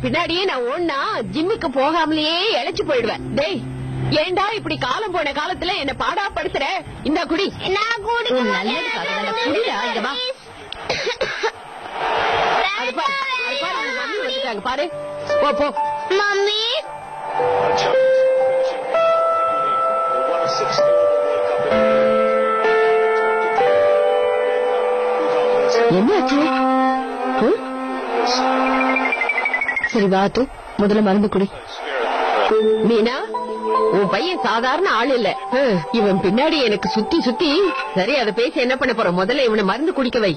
பின்னாடியே நான் ஓடுனா ஜிம்முக்கு போகாமலேயே இழைச்சு போயிடுவேன். டேய், ஏண்டா இப்படி காலம் போன காலத்துல என்ன பாடா படுத்துற? இந்த குடி. பாரு, போ மம்மி. என்னாச்சு? சரி வா தூ, முதல்ல மருந்து குடி. மீனா, உன் பையன் சாதாரண ஆள் இல்ல. இவன் பின்னாடி எனக்கு சுத்தி சுத்தி. சரி, அதை பேசி என்ன பண்ண போற? முதல்ல இவனை மருந்து குடிக்க வை.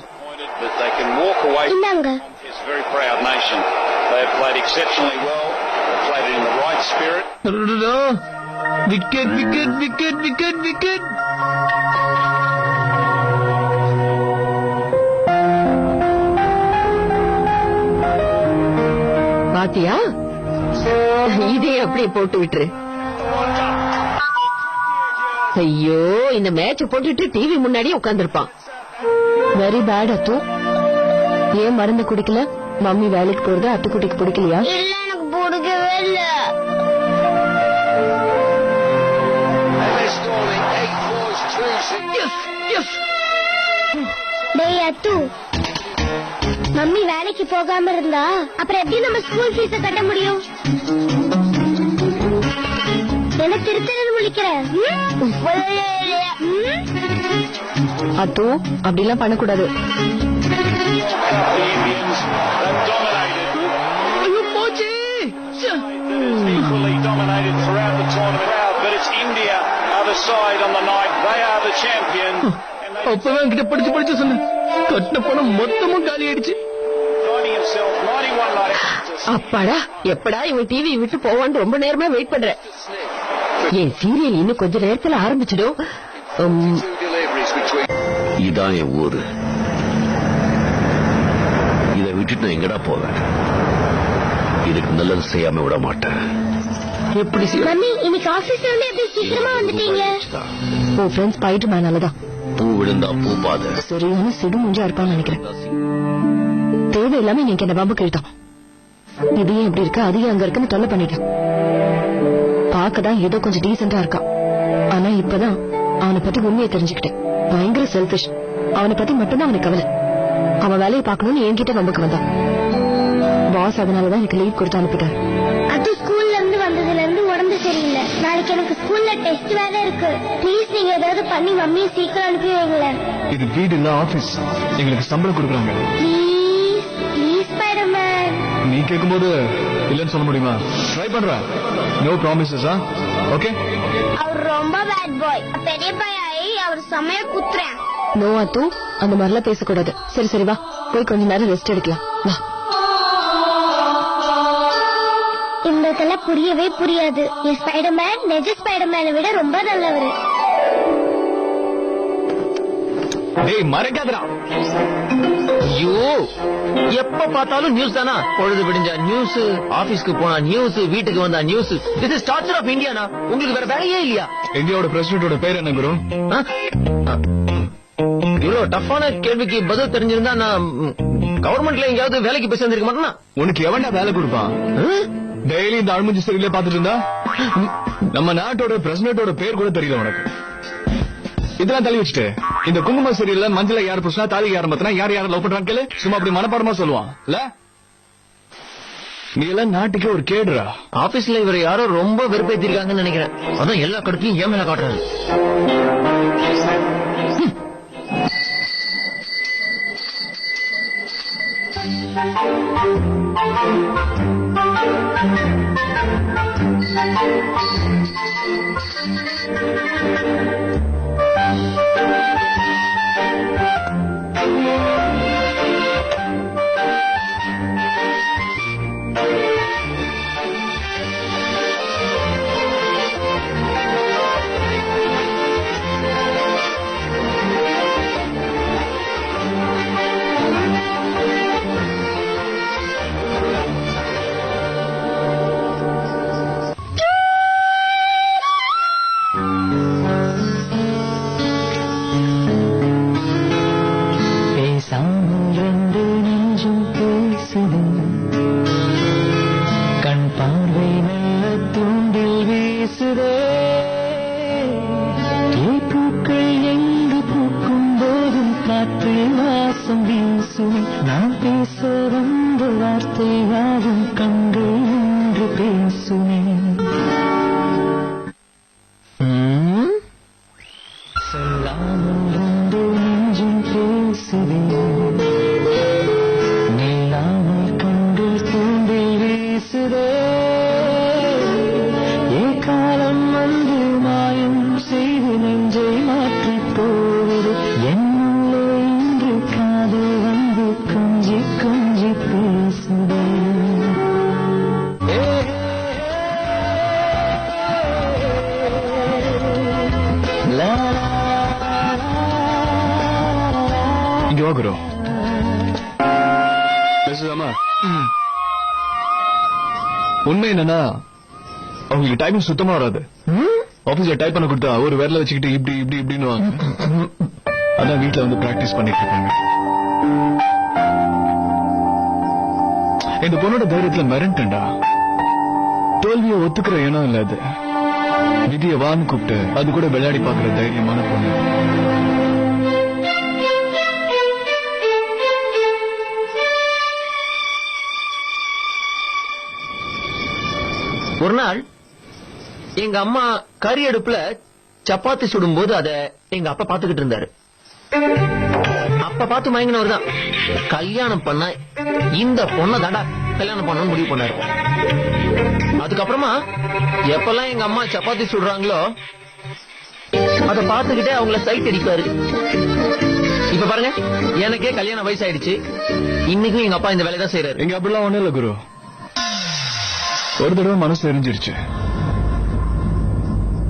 Wicket wicket wicket wicket wicket. பாத்தியா? இதே அப்படியே போட்டு விட்டுரு. ஐயோ, இந்த மேட்ச் போட்டுட்டு டிவி முன்னாடியே உட்கார்ந்துருப்பான். வெரி பேட் அத்து. ஏன் மருந்து குடிக்கல? மம்மி வேலைக்கு போறது அத்துக்குட்டிக்கு பிடிக்கலையா? இல்ல, எனக்கு பிடிக்கவே இல்ல. டேய் அத்து, மம்மி வேலைக்கு போகாம இருந்தா அப்புறம் எப்படி நம்ம ஸ்கூல் ஃபீஸ கட்ட முடியும்? என்ன திருத்தறது முழிக்கிற? அத்து, அப்படிலாம் பண்ணக்கூடாது. அப்பதான் கிட்ட படிச்சு படிச்சு சொன்ன கட்டின பணம் மொத்தமும் காலி ஆயிடுச்சு. அப்பாடா, எப்படா இவன் டிவி விட்டு போவான்னு ரொம்ப நேரமா வெயிட் பண்றேன். என் சீரியல் இன்னும் கொஞ்ச நேரத்துல ஆரம்பிச்சிடும். இதான் என் ஊரு. இதை விட்டுட்டு நான் எங்கடா போவேன்? இதுக்கு நல்லது செய்யாம விட மாட்டேன். எப்படி மம்மி, இன்னைக்கு ஆபீஸ்ல இருந்து எப்படி சீக்கிரமா வந்துட்டீங்க? உன் ஃப்ரெண்ட்ஸ் ஸ்பைடர் மேனாலதான். பூ விழுந்தா பூ பாத. சரியான சிடு முஞ்சா இருப்பான்னு நினைக்கிறேன். தேவையில்லாம இன்னைக்கு என்ன பாம்பு கேட்டான். இது ஏன் இப்படி இருக்கு, அது ஏன் அங்க இருக்குன்னு தொல்லை பண்ணிட்டான். பாக்கதான் ஏதோ கொஞ்சம் டீசெண்டா இருக்கான். ஆனா இப்பதான் அவனை பத்தி உண்மையை தெரிஞ்சுக்கிட்டேன். பயங்கர செல்பிஷ். அவனை பத்தி மட்டும்தான் அவனுக்கு கவலை. அவன் வேலையை பார்க்கணும்னு என்கிட்ட நம்புக்கு வந்தான். பாஸ் அதனாலதான் எனக்கு லீவ் கொடுத்து அனுப்பிட்டாரு. அது ஸ்கூல்ல இருந்து வந்ததுல இருந்து உடம்பு சரியில்லை. நாளைக்கு எனக்கு ஸ்கூல்ல டெஸ்ட் வேற இருக்கு. ப்ளீஸ் நீங்க ஏதாவது பண்ணி மம்மியை சீக்கிரம் அனுப்பி வைங்களேன். இது வீடு இல்ல, ஆபீஸ். எங்களுக்கு சம்பளம் கொடுக்குறாங்க. Please please Spiderman. நீ கேட்கும்போது இல்லன்னு சொல்ல முடியுமா? ட்ரை பண்றேன். No promises. ஓகே. அவர் ரொம்ப பேட் பாய். பெரிய பையாயி அவர் சமய குத்துறேன். நோ அத்து, அந்த மாதிரிலாம் பேசக்கூடாது. சரி சரி வா, போய் கொஞ்ச நேரம் ரெஸ்ட் எடுக்கலாம். வா. இவங்களுக்கெல்லாம் புரியவே புரியாது. என் ஸ்பைடர்மேன் நிஜ ஸ்பைடர்மேனை விட ரொம்ப நல்லவரு. டேய் மறக்காதடா. ஐயோ, எப்ப பார்த்தாலும் நியூஸ் தானா? பொழுது விடிஞ்சா நியூஸ், ஆபீஸ்க்கு போனா நியூஸ், வீட்டுக்கு வந்தா news. This is torture of இந்தியானா? உங்களுக்கு வேற வேலையே இல்லையா? இந்தியாவோட பிரசிடென்டோட பேர் என்ன குரு? இவ்வளவு டஃப்பான கேள்விக்கு பதில் தெரிஞ்சிருந்தா நான் கவர்மெண்ட்ல எங்கேயாவது வேலைக்கு போய் சேர்ந்திருக்க மாட்டேனா? உனக்கு எவன்டா வேலை கொடுப்பான்? டெய்லி இந்த அழுமஞ்சி சரியில பாத்துட்டு இருந்தா நம்ம நாட்டோட பிரசிடென்டோட பேர் கூட தெரியல உனக்கு. இதெல்லாம் தள்ளி வச்சுட்டு இந்த குங்கும சரியில்ல மஞ்சள யார் புருஷனா தாலி யார் மத்தனா யார் யார லவ் பண்றாங்க கேளு. சும்மா அப்படி மனப்பாடமா சொல்லுவான் இல்ல? நீ எல்லாம் நாட்டுக்கே ஒரு கேடுறா. ஆபீஸ்ல இவரை யாரோ ரொம்ப வெறுப்பேத்திருக்காங்கன்னு நினைக்கிறேன். அதான் எல்லா கடுப்பையும் ஏன் மேல காட்டுறாரு. வாசம் வீசுமே நான் பேச வந்த வார்த்தை யாவும் கண்கள் என்று பேசுமே சொல்லாமல் வந்து நெஞ்சும் பேசுவே நில்லாமல் கண்டு தூண்டி வீசுதே காலம் வந்து மாயம் செய்து நெஞ்சை மாற்றி போவது என்னுள்ளே இன்று காதல் வந்து கொஞ்சி கொஞ்சி பேசுதே இங்க வா குரு. பேசுதாமா? உண்மை என்னன்னா அவங்களுக்கு டைப்பிங் சுத்தமா வராது. ஆபீஸ்ல டைப் பண்ண கொடுத்தா ஒரு விரல வச்சுக்கிட்டு இப்படி இப்படி இப்படின்னு அதான் வீட்டுல வந்து பிராக்டிஸ் பண்ணிட்டு இருக்காங்க. இந்த பொண்ணோட தைரியத்துல மிரண்டா தோல்வியை ஒத்துக்கிற இனம் இல்ல அது. விதிய வான்னு கூப்பிட்டு அது கூட விளையாடி பாக்குற தைரியமான பொண்ணு. ஒரு நாள் எங்க அம்மா கறி அடுப்புல சப்பாத்தி சுடும் போது அத எங்க அப்பா பாத்துக்கிட்டு இருந்தாரு. அப்ப பார்த்து மயங்கினவர் தான் கல்யாணம் பண்ண இந்த பொண்ணை தாண்டா கல்யாணம் பண்ண முடிவு பண்ணாரு. அதுக்கப்புறமா எப்பெல்லாம் எங்க அம்மா சப்பாத்தி சுடுறாங்களோ அத பாத்துக்கிட்டே அவங்கள சைட் அடிப்பாரு. இப்ப பாருங்க எனக்கே கல்யாண வயசாயிடுச்சு, இன்னைக்கும் எங்க அப்பா இந்த வேலையை தான் செய்யறாரு. எங்க அப்படிலாம் ஒண்ணும் இல்ல குரு. ஒரு தடவை மனசு தெரிஞ்சிருச்சு,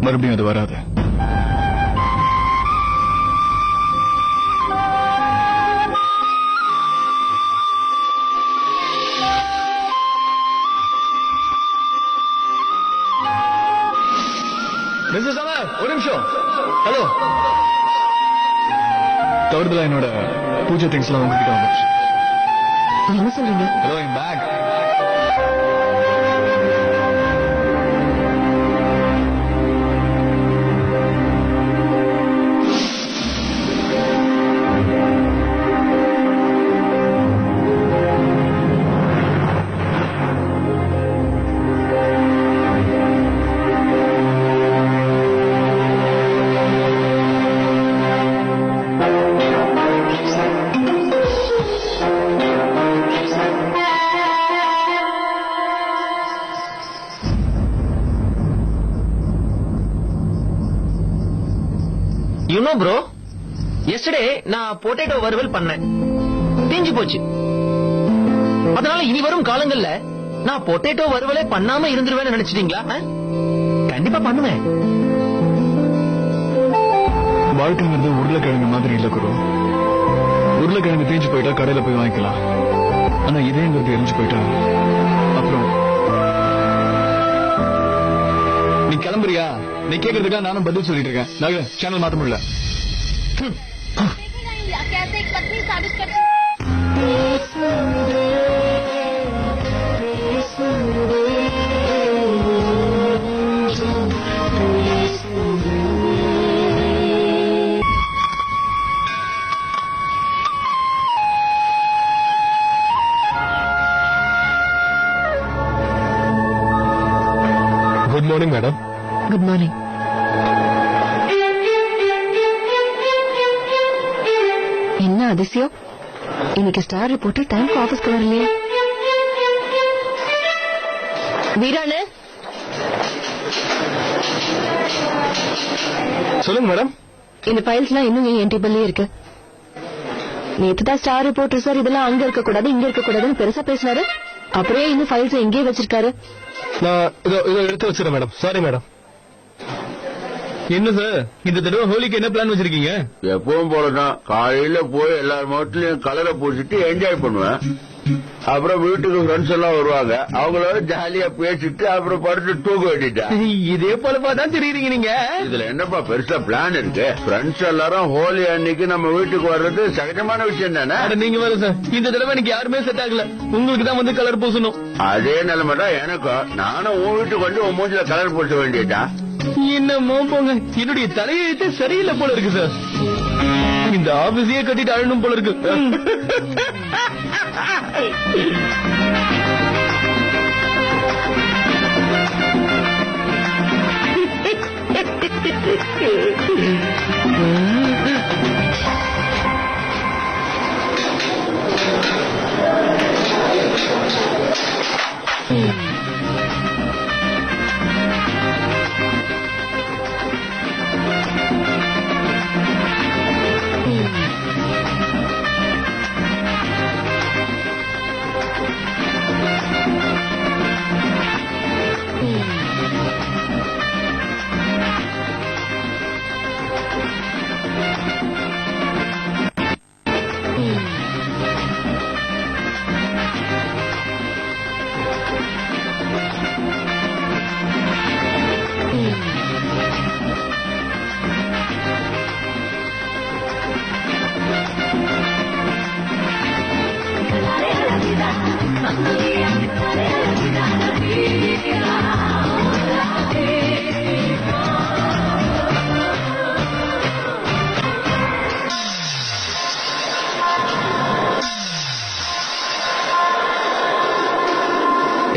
மறுபடியும் அது வராது. மிஸ்ஸஸ் அமர் ஒரு நிமிஷம். ஹலோ. தவறுதலா என்னோட பூஜை திங்ஸ் எல்லாம் உங்ககிட்ட வந்துருச்சு. என்ன சொல்றீங்க? ஹலோ என் bag. You know bro, yesterday நான் பொட்டேட்டோ வறுவல் பண்ணேன், தீஞ்சு போச்சு. அதனால இனி வரும் காலங்கள்ல நான் பொட்டேட்டோ வறுவலே பண்ணாம இருந்துருவேன்னு நினைச்சிட்டீங்களா? கண்டிப்பா பண்ணுவேன். வாழ்க்கைங்கிறது உருளைக்கிழங்கு மாதிரி இல்ல குரு. உருளைக்கிழங்கு தீஞ்சு போயிட்டா கடையில போய் வாங்கிக்கலாம். ஆனா இதேங்கிறது எரிஞ்சு போயிட்டா அப்புறம் நீ கிளம்புறியா? நீ கேக்குறதுக்கா நானும் பதில் சொல்லிட்டு இருக்கேன். நாங்க சேனல் மாத்த முடியல. Good morning madam. Good morning. என்ன அதிசயம், இன்னைக்கு ஸ்டார் ரிப்போர்ட்டர் டைம்க்கு ஆபீஸ்க்கு வரலையே? வீரானு சொல்லுங்க மேடம். இந்த ஃபைல்ஸ் எல்லாம் இன்னும் என் டேபிள்லயே இருக்கு. நேத்துதான் ஸ்டார் ரிப்போர்ட்டர் சார் இதெல்லாம் அங்க இருக்க கூடாது இங்க இருக்க கூடாதுன்னு பெருசா பேசினாரு. அப்படியே இன்னும் ஃபைல்ஸ் எங்கேயே வச்சிருக்காரு. நான் இதோ எடுத்து வச்சிருக்கேன் மேடம். Sorry madam. என்ன சார் இந்த தடவை ஹோலிக்கு என்ன பிளான் வச்சிருக்கீங்க? எப்பவும் போலதான் காலையில போய் எல்லார் முகத்திலயும் கலரை பூசிட்டு என்ஜாய் பண்ணுவேன். அப்புறம் வீட்டுக்கு ஃப்ரெண்ட்ஸ் எல்லாம் வருவாங்க, அவங்களோட ஜாலியா பேசிட்டு அப்புறம் படுத்து தூக்க வேண்டிட்டா. இதே போலப்பா தான் தெரியுறீங்க நீங்க. இதுல என்னப்பா பெருசா பிளான் இருக்கு? ஃப்ரெண்ட்ஸ் எல்லாரும் ஹோலி அன்னைக்கு நம்ம வீட்டுக்கு வர்றது சகஜமான விஷயம் தானே. நீங்க வர சார், இந்த தடவை எனக்கு யாருமே செட் ஆகல, உங்களுக்கு தான் வந்து கலர் பூசணும். அதே நிலைமை தான் எனக்கும். நானும் உன் வீட்டுக்கு வந்து உன் மூஞ்சில கலர் பூச வேண்டியதா? என்னமோ போங்க, என்னுடைய தலையெழுத்து சரியில்லை போல இருக்கு சார். இந்த ஆபீஸையே கட்டிட்டு அழணும் போல இருக்கு.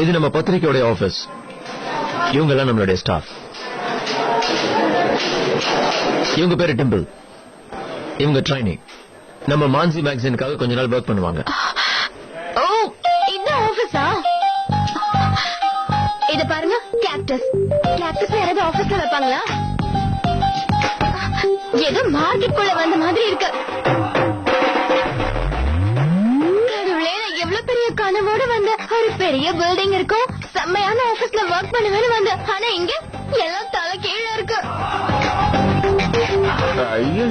இது நம்ம பத்திரிக்கையோட ஆபீஸ். இவங்க எல்லாம் நம்மளுடைய ஸ்டாஃப். இவங்க பேரு டிம்பிள். இவங்க ட்ரைனிங். நம்ம மான்சி மேகசினுக்காக கொஞ்ச நாள் ஒர்க் பண்ணுவாங்க. ஓ, இந்த ஆபீஸா? இத பாருங்க, கேக்டஸ். கேக்டஸ் யாராவது ஆபீஸ்ல வைப்பாங்களா? ஏதோ மார்க்கெட் குள்ள வந்த மாதிரி இருக்கு. கடவுளே, நான் எவ்வளவு பெரிய கனவோடு வந்த ஒரு பெரிய பில்டிங் இருக்கும், செம்மையான ஆபீஸ்ல ஒர்க் பண்ணுவேன்னு வந்த. ஆனா இங்க எல்லாம் தலை கீழே இருக்கு. ஐயோ,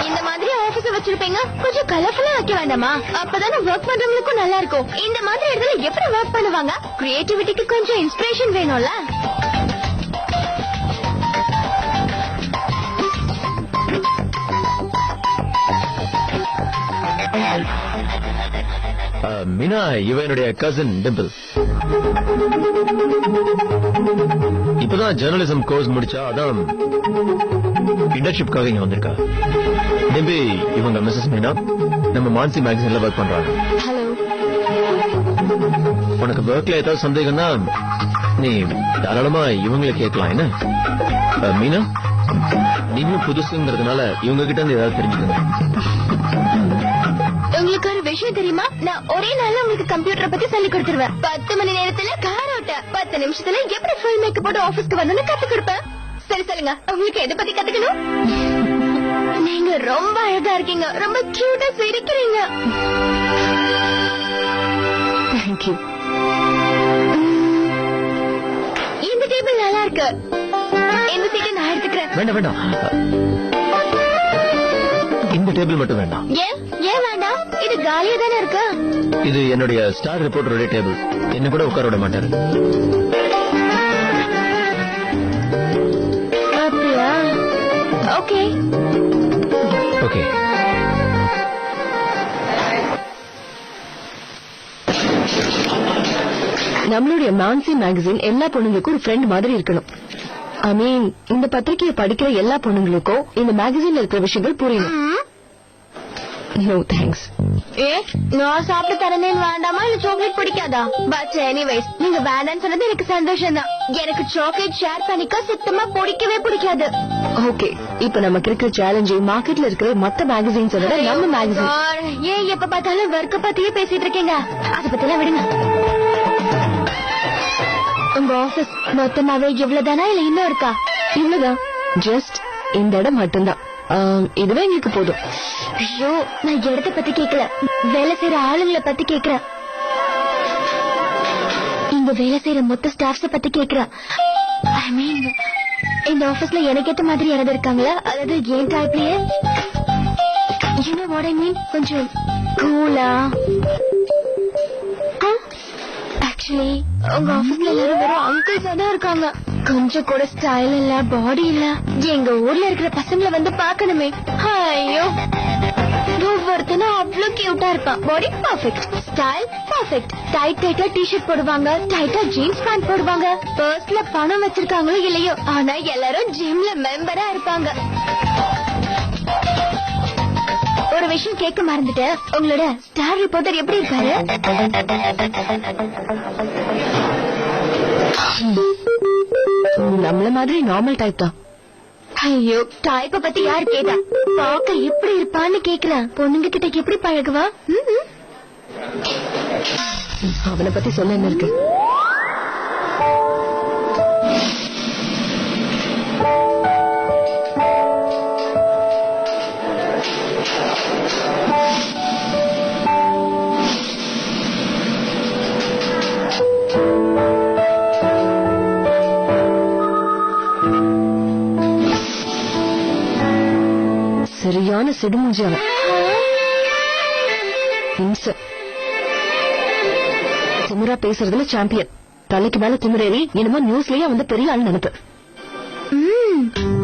இந்த மாதிரி ஆபீஸ் வச்சிருப்பீங்க, கொஞ்சம் கலர்ஃபுல்லா வைக்க வேண்டாமா? அப்பதானே ஒர்க் பண்றவங்களுக்கும் நல்லா இருக்கும். இந்த மாதிரி இடத்துல எப்படி ஒர்க் பண்ணுவாங்க? கிரியேட்டிவிட்டிக்கு கொஞ்சம் இன்ஸ்பிரேஷன் வேணும்ல. மீனா, இவ என்னுடைய கசின் டிம்பிள். இப்பதான் ஜெர்னலிசம் கோர்ஸ் முடிச்சா, அதான் இன்டர்ன்ஷிப்காக இங்க வந்திருக்கா. டிம்பி, இவங்க மிஸ்ஸஸ் மீனா, நம்ம மான்சி மேகசின்ல ஒர்க் பண்றாங்க. ஹலோ. உனக்கு ஒர்க்ல ஏதாவது சந்தேகம்னா நீ தாராளமா இவங்களை கேட்கலாம். என்ன மீனா, நீங்களும் புதுசுங்கிறதுனால இவங்க கிட்ட இருந்து ஏதாவது தெரிஞ்சுக்கணும். உங்களுக்கு ஒரு விஷயம் தெரியுமா? நான் ஒரே நாள்ல உங்களுக்கு கம்ப்யூட்டரை பத்தி சொல்லி கொடுத்துருவேன். 10 மணி நேரத்துல கார் ஓட்ட, 10 நிமிஷத்துல எப்படி ஃபுல் மேக்கப் போட்டு ஆபீஸ்க்கு வரணும்னு கத்து கொடுப்பேன். சரி சொல்லுங்க, உங்களுக்கு எதை பத்தி கத்துக்கணும்? நீங்க ரொம்ப அழகா இருக்கீங்க, ரொம்ப கியூட்டா சிரிக்கிறீங்க. தேங்க்யூ. இந்த டேபிள் நல்லா இருக்கு. இந்த சீட்டை நான் எடுத்துக்கிறேன். வேண்டாம் வேண்டாம், இந்த டேபிள் மட்டும் வேண்டாம். ஏன் வேண்டாம்? இது காலியா தானே இருக்கு. இது என்னுடைய ஸ்டார் ரிப்போர்ட்டருடைய டேபிள். என்ன கூட உட்கார விட மாட்டாரு. அப்படியா? Okay okay. நம்மளுடைய மான்சி மேகசின் எல்லா பொண்ணுங்களுக்கும் ஒரு ஃப்ரெண்ட் மாதிரி இருக்கணும். ஐ மீன், இந்த பத்திரிகையை படிக்கிற எல்லா பொண்ணுங்களுக்கும் இந்த மேகசின்ல இருக்கிற விஷயங்கள் புரியணும். No thanks. நான் சாப்பிட்டு தரேன்னு வேண்டாமா, இல்ல சாக்லேட் பிடிக்காதா? பட் எனிவேஸ், நீங்க வேண்டான்னு சொன்னது எனக்கு சந்தோஷம் தான். எனக்கு சாக்லேட் ஷேர் பண்ணிக்க சுத்தமா பிடிக்கவே பிடிக்காது. ஓகே, இப்ப நமக்கு இருக்கிற சேலஞ்ச் மார்க்கெட்ல இருக்கிற மத்த மேகசின்ஸ் விட நம்ம மேகசின். ஏன் எப்ப பார்த்தாலும் ஒர்க்க பத்தியே பேசிட்டு இருக்கீங்க? அத பத்திலாம் விடுங்க. உங்க ஆபீஸ் மொத்தமாவே இவ்வளவுதானா, இல்ல இன்னும் இருக்கா? இவ்வளவுதான், ஜஸ்ட் இந்த இடம் மட்டும்தான். இதுவே எங்களுக்கு போதும். ஐயோ, நான் இடத்தை பத்தி கேட்கல, வேலை செய்யற ஆளுங்களை பத்தி கேக்குறேன். இங்க வேலை செய்யற மொத்த ஸ்டாஃப்ஸ பத்தி கேக்குறேன். ஐ மீன், இந்த ஆபீஸ்ல எனக்கு ஏத்த மாதிரி யாராவது இருக்காங்களா? அதாவது ஏன் டைப்லயே, you know what I mean? கொஞ்சம் கூலா. ஆக்சுவலி உங்க ஆபீஸ்ல எல்லாரும் வெறும் அங்கிள்ஸா தான் இருக்காங்க. கொஞ்சம் கூட ஸ்டைல் இல்ல, பாடி இல்ல. எங்க ஊர்ல இருக்கிற பசங்களை வந்து பாக்கணுமே. ஐயோ, ஒவ்வொருத்தனும் அவ்வளவு கியூட்டா இருப்பான். பாடி பர்ஃபெக்ட், ஸ்டைல் பர்ஃபெக்ட். டைட் டைட்டா டிஷர்ட் போடுவாங்க, டைட்டா ஜீன்ஸ் பேண்ட் போடுவாங்க. பர்ஸ்ல பணம் வச்சிருக்காங்களோ இல்லையோ, ஆனா எல்லாரும் ஜிம்ல மெம்பரா இருப்பாங்க. விஷயம் கேட்க மறந்துட்டேன். உங்களோட ஸ்டார் ரிப்போர்ட்டர் எப்படி இருக்காரு? நம்மள மாதிரி நார்மல் டைப் தான். ஐயோ, டைப்ப பத்தி யாரு கேட்டா? பாக்க எப்படி இருப்பான்னு கேக்குறேன். பொண்ணுங்க கிட்ட எப்படி பழகுவா? அவனை பத்தி சொல்ல என்ன இருக்கு? சரியான சிடுமூஞ்சி அவன். திமிரா பேசுறதுல சாம்பியன். தலைக்கு மேல திமிரேறி என்னமோ நியூஸ்லயே வந்து பெரிய ஆள் நினைப்பு.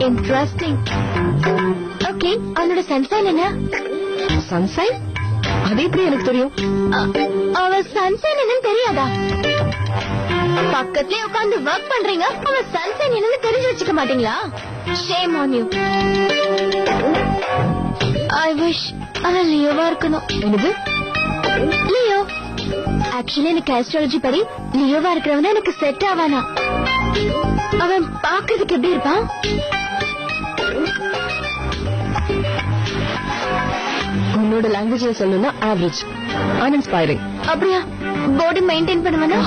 இன்ட்ரெஸ்டிங். ஓகே, அவனோட சன்சைன் என்ன? சன்சைன்? அது எப்படி எனக்கு தெரியும்? அவ சன்சைன் என்னன்னு தெரியாதா? பக்கத்துலயே உட்கார்ந்து ஒர்க் பண்றீங்க, அவ சன்சைன் என்னன்னு தெரிஞ்சு வச்சுக்க மாட்டீங்களா? Shame on you. I wish அவன் லியோவா இருக்கணும். என்னது லியோ? ஆக்சுவலி எனக்கு ஆஸ்ட்ராலஜி படி லியோவா இருக்கிறவன எனக்கு செட் ஆவானா. அவன் பாக்குறதுக்கு எப்படி இருப்பான்? உன்னோட லாங்குவேஜ்ல சொல்லணும்னா ஆவரேஜ், அன்இன்ஸ்பைரிங். அப்படியா? பாடி மெயின்டைன் பண்ணுவானா?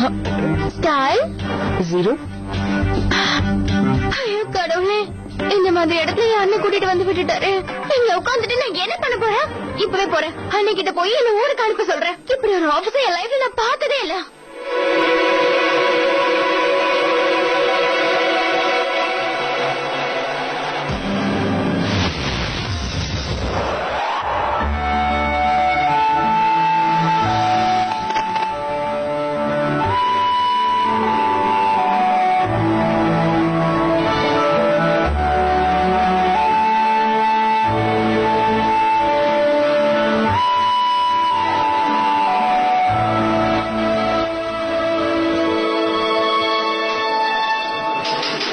ஸ்டைல் 0. ஐயோ கடவுளே, இந்த மாதிரி இடத்துல என் அண்ணன் கூட்டிட்டு வந்து விட்டுட்டாரு. இங்க உட்காந்துட்டு நான் என்ன பண்ண போறேன்? இப்பவே போறேன். அன்னைக்கிட்ட போய் என்ன ஊருக்கு அனுப்ப சொல்றேன். இப்படி ஒரு ஆபீஸ் என் லைஃப்ல நான் பார்த்ததே இல்ல.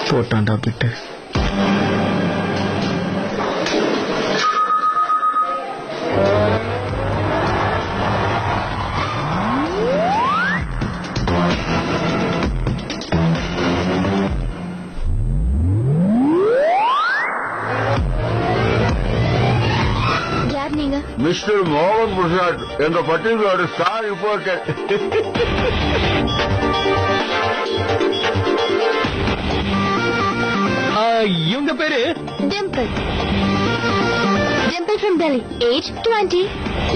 போட்டான்டா பிட்டு. யார் நீங்க? மிஸ்டர் மோகன் பிரசாத், எங்க பத்திரிகையோட ஸ்டார் ரிப்போர்ட்டர். இவங்க பேரு Dimple. Dimple from Delhi. Age 20.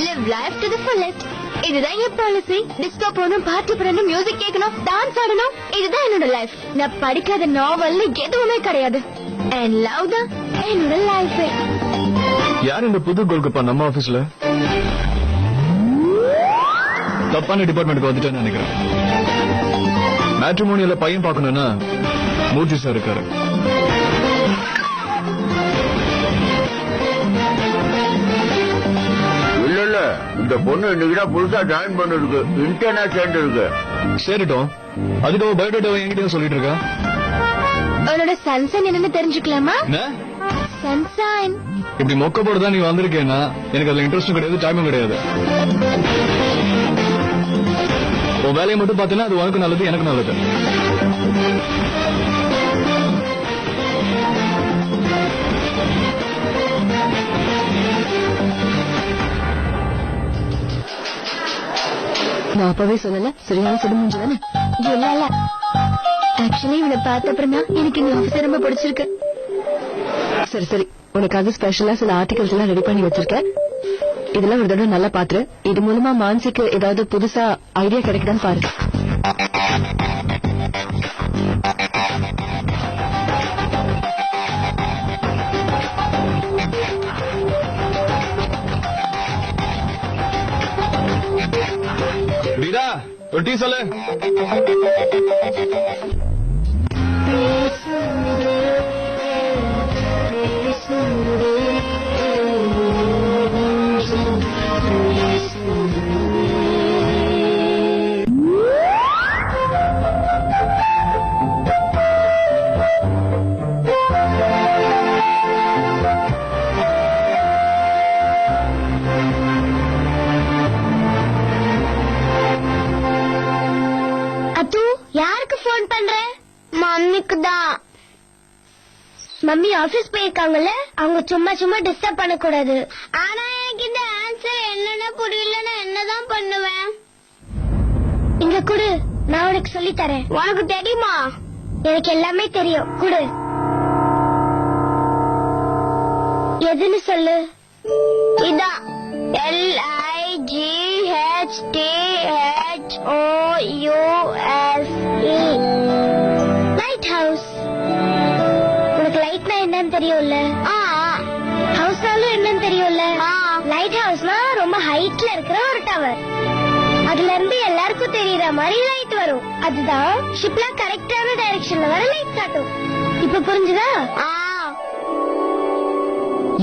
Live life to the fullest. இதுதான் என் பாலிசி. டிஸ்கோ போகணும், பார்ட்டி பண்ணணும், மியூசிக் கேட்கணும், டான்ஸ் ஆடணும். இதுதான் என்னோட லைஃப். நான் படிக்காத நாவல் எதுவுமே கிடையாது. அண்ட் லவ் தான் என்னோட லைஃப். யார் இந்த புது கோல்கப்பா நம்ம ஆபீஸ்ல? தப்பான டிபார்ட்மெண்ட்டுக்கு வந்துட்டேன்னு நினைக்கிறேன். மேட்ரிமோனியல பையன் பார்க்கணும்னா மூர்த்தி சார் இருக்காரு. இல்ல இல்ல, இந்த பொண்ணு இன்னைக்குதான் புதுசா ஜாயின் பண்ணிருக்கு. இன்டர்னா சேர்ந்து இருக்கு. சரிட்டோம், அதுக்கு பயோடேட்டாவை என்கிட்ட சொல்லிட்டு இருக்கா. அவனோட சன்சைன் என்னன்னு தெரிஞ்சுக்கலாமா? என்ன சன்சைன்? இப்படி மொக்க போடுதான் நீ வந்திருக்கேன்னா எனக்கு அதுல இன்ட்ரெஸ்டும் கிடையாது, டைமும் கிடையாது. உன் வேலையை மட்டும் பார்த்தீங்கன்னா அது உனக்கு நல்லது, எனக்கு நல்லது. நான் அப்பவே சொல்லல, சரியான சிடுமூஞ்சி தானே? இல்ல இல்ல, ஆக்சுவலி இவனை பார்த்த அப்புறம் தான் எனக்கு இந்த ஆபீஸ் ரொம்ப பிடிச்சிருக்கு. சரி சரி, உனக்காக ஸ்பெஷலா சில ஆர்டிகல்ஸ் எல்லாம் ரெடி பண்ணி வச்சிருக்கேன். இதெல்லாம் ஒரு தடவை நல்லா பாத்துரு. இது மூலமா மான்சிக்கு ஏதாவது புதுசா ஐடியா கிடைக்குதான்னு பாரு. வீரா, ஒரு டீ சொல்லு. மம்மி ஆபீஸ் போயிருக்காங்கல்ல, அவங்க சும்மா சும்மா டிஸ்டர்ப் பண்ண கூடாது. ஆனா எனக்கு இந்த ஆன்சர் என்னன்னு புரியலன்னா என்னதான் பண்ணுவேன்? இங்க குடு, நான் உனக்கு சொல்லி தரேன். உனக்கு தெரியுமா? எனக்கு எல்லாமே தெரியும், குடு. எதுன்னு சொல்லு. இதான் LIGHTHOUSE. Light house. உனக்கு லைட்னா என்னன்னு தெரியும்ல? ஹவுஸ்னாலும் என்னன்னு தெரியும்ல? லைட் ஹவுஸ்னா ரொம்ப ஹைட்ல இருக்கிற ஒரு டவர். அதுல இருந்து எல்லாருக்கும் தெரியற மாதிரி லைட் வரும். அதுதான் ஷிப்ல கரெக்டான டைரக்ஷன்ல வர லைட் காட்டும். இப்ப புரிஞ்சுதா?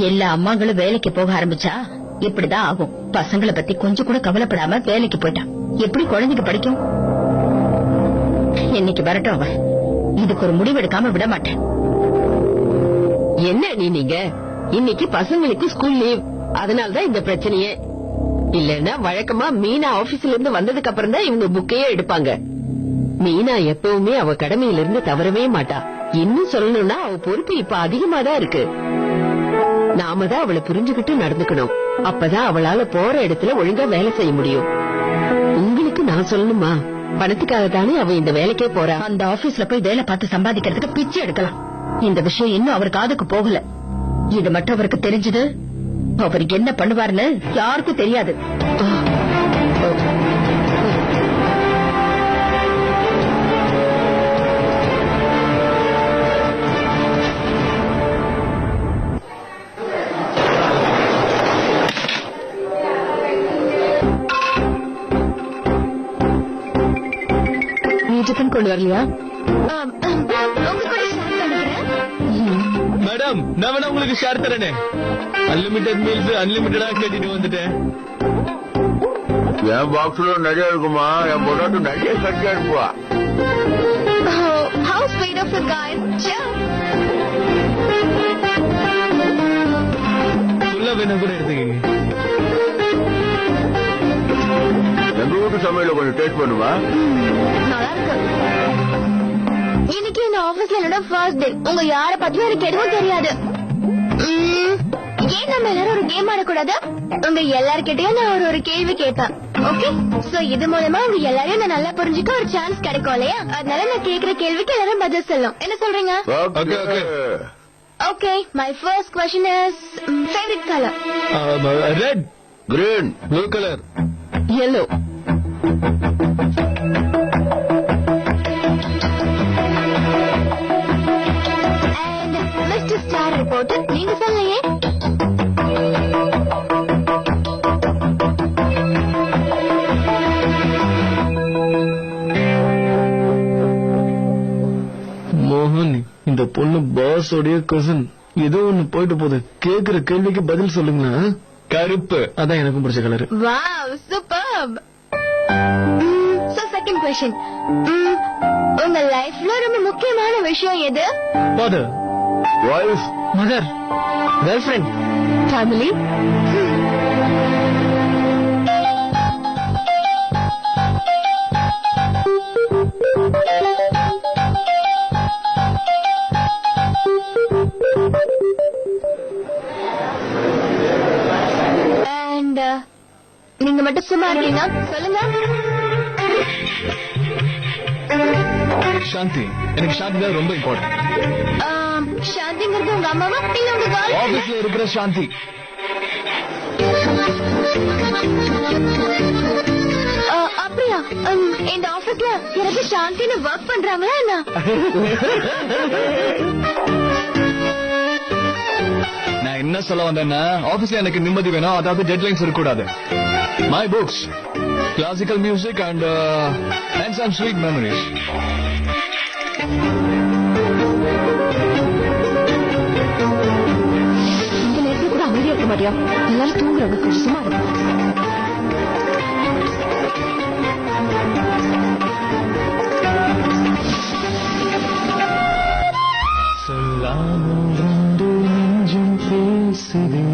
எல்லா அம்மாங்களும் வேலைக்கு போக ஆரம்பிச்சா இப்படிதான் ஆகும். பசங்களை பத்தி கொஞ்சம் கூட கவலைப்படாம வேலைக்கு போயிட்டான். எப்படி குழந்தைக்கு படிக்கும்? இன்னைக்கு வரட்டும் அவன். இதுக்கு ஒரு முடிவு எடுக்காம விட மாட்டேன். என்ன நீங்க இன்னைக்கு பசங்களுக்கு ஸ்கூல் லீவ், அதனாலதான் இந்த பிரச்சனையே. இல்லன்னா வழக்கமா மீனா ஆபீஸ்ல இருந்து வந்ததுக்கு அப்புறம் தான் இவங்க புக்கையே எடுப்பாங்க. மீனா எப்பவுமே அவ கடமையில இருந்து தவறவே மாட்டா. இன்னும் சொல்லணும்னா அவ பொறுப்பு இப்ப அதிகமா தான் இருக்கு. நாம தான் அவளை புரிஞ்சுகிட்டு நடந்துக்கணும். அப்பதான் அவளால போற இடத்துல ஒழுங்கா வேலை செய்ய முடியும். உங்களுக்கு நான் சொல்லணுமா? பணத்துக்காக தானே அவ இந்த வேலைக்கே போறா. அந்த ஆபீஸ்ல போய் வேலை பார்த்து சம்பாதிக்கிறதுக்கு பிச்சை எடுக்கலாம். இந்த விஷயம் இன்னும் அவர் காதுக்கு போகல. இது மட்டும் அவருக்கு தெரிஞ்சது, அவர் என்ன பண்ணுவார்னு யாருக்கும் தெரியாது. நீ டிஃபன் கொண்டு வரலையா? உங்க கூட ஷேர் பண்ணிக்கிறேன். மேடம், நான் வேணா உங்களுக்கு ஷேர் தரேனே. அன்லிமிட்டெட் மீல்ஸ் அன்லிமிட்டடா கேட்டுட்டு வந்துட்டேன். என் பாக்ஸ்ல நிறைய இருக்குமா? என் பொண்ணாட்டு நிறைய கட்டி அனுப்புவா. How sweet of you guys. ஃபுல்லா வேணா கூட எடுத்துக்கீங்க. எங்க வீட்டு சமையல கொஞ்சம் டேஸ்ட் பண்ணுமா? நல்லா இருக்கு. இன்னைக்கு இந்த ஆபீஸ்ல என்னோட ஃபர்ஸ்ட் டே. உங்க யார பத்தியும் எனக்கு எதுவும் தெரியாது. ஏன் நம்ம எல்லாரும் ஒரு கேம் ஆடக்கூடாது? உங்க எல்லார்கிட்டயும் நான் ஒரு கேள்வி கேட்பேன். ஓகே, சோ இது மூலமா உங்க எல்லாரையும் நான் நல்லா புரிஞ்சுக்க ஒரு சான்ஸ் கிடைக்கும் இல்லையா? அதனால நான் கேக்குற கேள்விக்கு எல்லாரும் பதில் சொல்லணும். என்ன சொல்றீங்க? Okay, okay. Okay, my first question is favourite colour. Red, green, blue colour, yellow. And mister star reporter, நீங்க சொல்லையே. மோகன், இந்த பொண்ணு பாஸோடைய கசின். ஏதோ ஒண்ணு போயிட்டு போகுது. கேக்குற கேள்விக்கு பதில் சொல்லுங்களேன். கருப்பு, அதான் எனக்கும் பிடிச்ச colour. Wow, superb. So second question, உங்க லைஃப்ல ரொம்ப முக்கியமான விஷயம் எது? Father, wife, mother, girl friend, family. And நீங்க மட்டும் சும்மா இருக்கீங்க, சொல்லுங்க. சாந்தி. எனக்கு சாந்தி தான் ரொம்ப இம்பார்ட்டன்ட். சாந்திங்கிறது உங்க அம்மாவா இல்ல உங்க கேர்ள்? ஆபீஸ்ல இருக்கிற சாந்தி. அப்படியா? இந்த ஆபீஸ்ல எனக்கு சாந்தின்னு ஒர்க் பண்றாங்களா என்ன? நான் என்ன சொல்ல வந்தேன்னா, ஆபீஸ்ல எனக்கு நிம்மதி வேணும். அதாவது டெட்லைன்ஸ் இருக்கக்கூடாது. My books, classical music and some sweet memories. இந்த நேரத்துல கூட அமைதியா இருக்க மாட்டியா? எல்லாரும் தூங்குறாங்க, கொஞ்சம் சும்மா இரு. சொல்லாமல் ரெண்டு நெஞ்சம் பேசுதே.